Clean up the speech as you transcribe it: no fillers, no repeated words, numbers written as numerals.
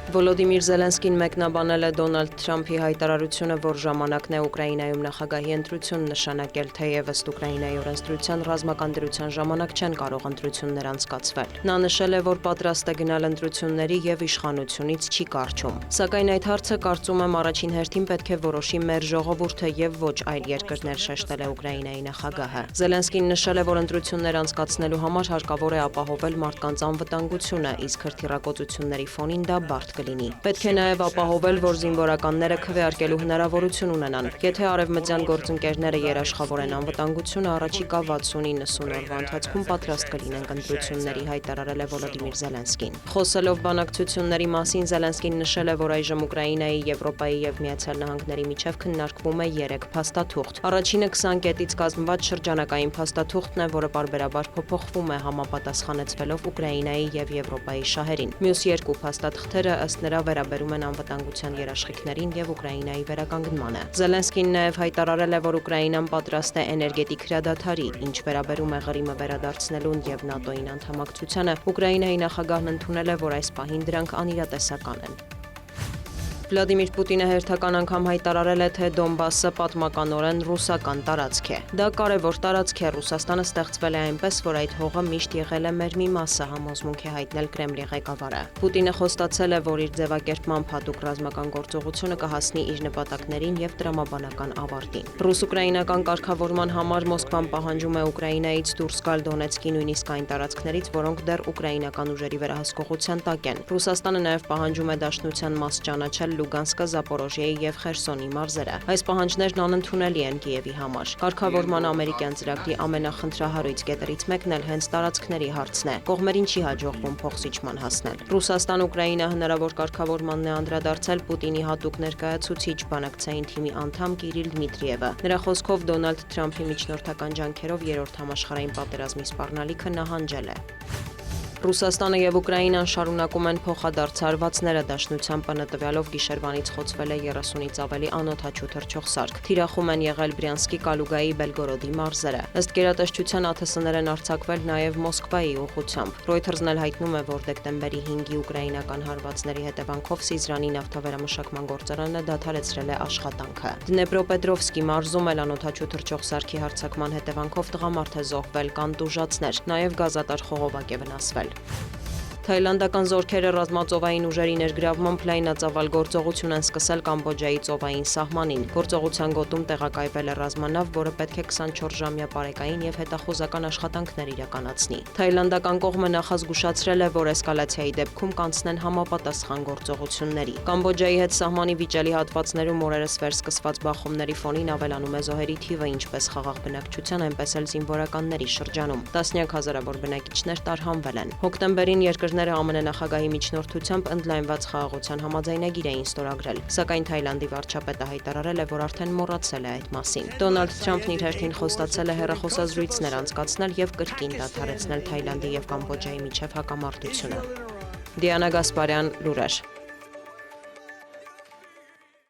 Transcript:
Վոլոդիմիր Զելենսկին մեկնաբանել է Դոնալդ Թրամփի հայտարարությունը, որ ժամանակն է Ուկրաինայում նախագահի ընտրություն նշանակել, թեև ըստ Ուկրաինայի օրենսդրության ռազմական դրության ժամանակ չեն կարող ընտրություններ անցկացվել։ Նա նշել է, որ պատրաստ է գնալ ընտրությունների եւ իշխանությունից չի կարճում։ Սակայն այդ հարցը կարծում եմ առաջին հերթին պետք է որոշի մեր ժողովուրդը եւ ոչ այլ երկրներ, շեշտել է Ուկրաինայի նախագահը։ Զելենսկին նշել է, որ ընտրություններ անցկացնելու համար հարկավոր է ապահովել մարդկանց անվտանգությունը, իսկ հրթիռակոծությունների ֆոնին դա բարդ կլինի։ Պետք է նաև ապահովել, որ զինվորականները քվեարկելու հնարավորություն ունենան։ Եթե արևմտյան գործընկերները երաշխավորեն անվտանգությունը, առաջիկա 60-90 օրվա ընթացքում պատրաստ կլինենք ընտրությունների, հայտարարել է Վոլոդիմիր Զելենսկին։ Խոսելով բանակցությունների մասին, Զելենսկին նշել է, որ այժմ Ուկրաինայի, Եվրոպայի եւ Միացյալ Նահանգների միջև քննարկվում է 3 փաստաթուղթ։ Առաջինը 20 կետից կազմված շրջանակային փաստաթուղթն է, որը պարբերաբար փոփոխվում է համապատասխանեցվելով Ուկրաինայի եւ Եվրոպայի շահերին։ Մյուս 2 փաստաթղթերը ըստ նրա վերաբերում են անվտանգության երաշխիքներին եւ Ուկրաինայի վերականգնմանը։ Զելենսկին նաեւ հայտարարել է, որ Ուկրաինան պատրաստ է էներգետիկ հրադադարի, ինչ վերաբերում է Ղրիմը վերադարձնելուն եւ ՆԱՏՕ-ին անդամակցությանը, Ուկրաինայի նախագահն ընդունել է, որ այս պահին դրանք անիրատեսական են։ Վլադիմիր Պուտինը հերթական անգամ հայտարարել է, թե Դոնբասը պատմականորեն ռուսական տարածք է։ Դա կարևոր տարածք է, Ռուսաստանը ստեղծվել է այնպես, որ այդ հողը միշտ եղել է մեր մի մասը, համոզմունք է հայտնել Կրեմլի ղեկավարը։ Պուտինը խոստացել է, որ իր ձևակերպմամբ հատուկ ռազմական գործողությունը կհասնի իր նպատակներին եւ տրամաբանական ավարտին։ Ռուս-ուկրաինական կարգավորման համար Մոսկվան պահանջում է Ուկրաինայից դուրս գալ Դոնեցկի նույնիսկ այն տարածքներից, որոնք դեռ ուկրաինական ուժերի վերահսկողության տակ են։ Ռուսաստանը նաեւ պահանջում է Դաշնության մաս ճանաչել Լուգանսկը, Զապորոժիեի եւ Խերսոնի մարզերը։ Այս պահանջներն անընդունելի են Կիևի համար։ Կարգավորման ամերիկյան ծրագրի ամենախնդրահարույց կետերից մեկն էլ հենց տարածքների հարցն է։ Կողմերին չի հաջողվում փոխզիջման հասնել։ Ռուսաստան-Ուկրաինա հնարավոր կարգավորմանն է անդրադարձել Պուտինի հատուկ ներկայացուցիչ բանակցային թիմի անդամ Կիրիլ Դմիտրիևը։ Նրա խոսքով Դոնալդ Թրամփի միջնորդական ջանքերով երրորդ համաշխարհային պատերազմի սպառնալիքը նահանջել է։ Ռուսաստանը եւ Ուկրաինան շարունակում են փոխադարձարվածները, Դաշնության ՊՆ գիշերվանից խոցվել է 30-ից ավելի անօդաչու թռչող սարք։ Թիրախում են եղել Բրյանսկի, Կալուգայի, Բելգորոդի մարզերը։ Ըստ գերատեսչության ԱԹՍ-ներ են արձակվել նաեւ Մոսկվայի ուղղությամբ։ Reuters-ն էլ հայտնում է, որ դեկտեմբերի 5-ի ուկրաինական հարվածների հետևանքով Սիզրանի նավթավերամշակման գործարանը դադարեցրել է աշխատանքը։ Դնեպրոպետրովսկի մարզում էլ անօդաչու թռչող սարքի հարձակման հետևանքով տղամարդ է զոհվել, կան տուժածներ, նաեւ գազատար խողովակ է վնասվել։ Թայլանդական զորքերը ռազմածովային ուժերի ներգրավմամբ լայնածավալ գործողություն են սկսել Կամբոջայի ծովային սահմանին։ Գործողության գոտում տեղակայվել է ռազմանավ, որը պետք է 24-ժամյա պարեկային եւ հետախուզական աշխատանքներ իրականացնի։ Թայլանդական կողմը նախազգուշացրել է, որ էսկալացիայի դեպքում կանցնեն համապատասխան գործողությունների։ Կամբոջայի հետ սահմանի վիճելի հատվածներում օրերս վերսկսված բախումների ֆոնին ավելանում է զոհերի թիվը ինչպես խաղաղ բնակչության, այնպես էլ զինվորականների շրջանում։ Տասնյակ հազարավոր բնակիչներ տարհանվել են։ Հոկտեմբերին երկրները ԱՄՆ նախագահի միջնորդությամբ ընդլայնված խաղաղության համաձայնագիր էին ստորագրել, սակայն Թայլանդի վարչապետը հայտարարել է, որ արդեն մոռացել է այդ մասին։ Դոնալդ Թրամփն իր հերթին խոստացել է հեռախոսազրույցներ անցկացնել եւ կրկին դադարեցնել Թայլանդի եւ Կամբոջայի միջև հակամարտությունը։ Դիանա Գասպարյան, լուրեր։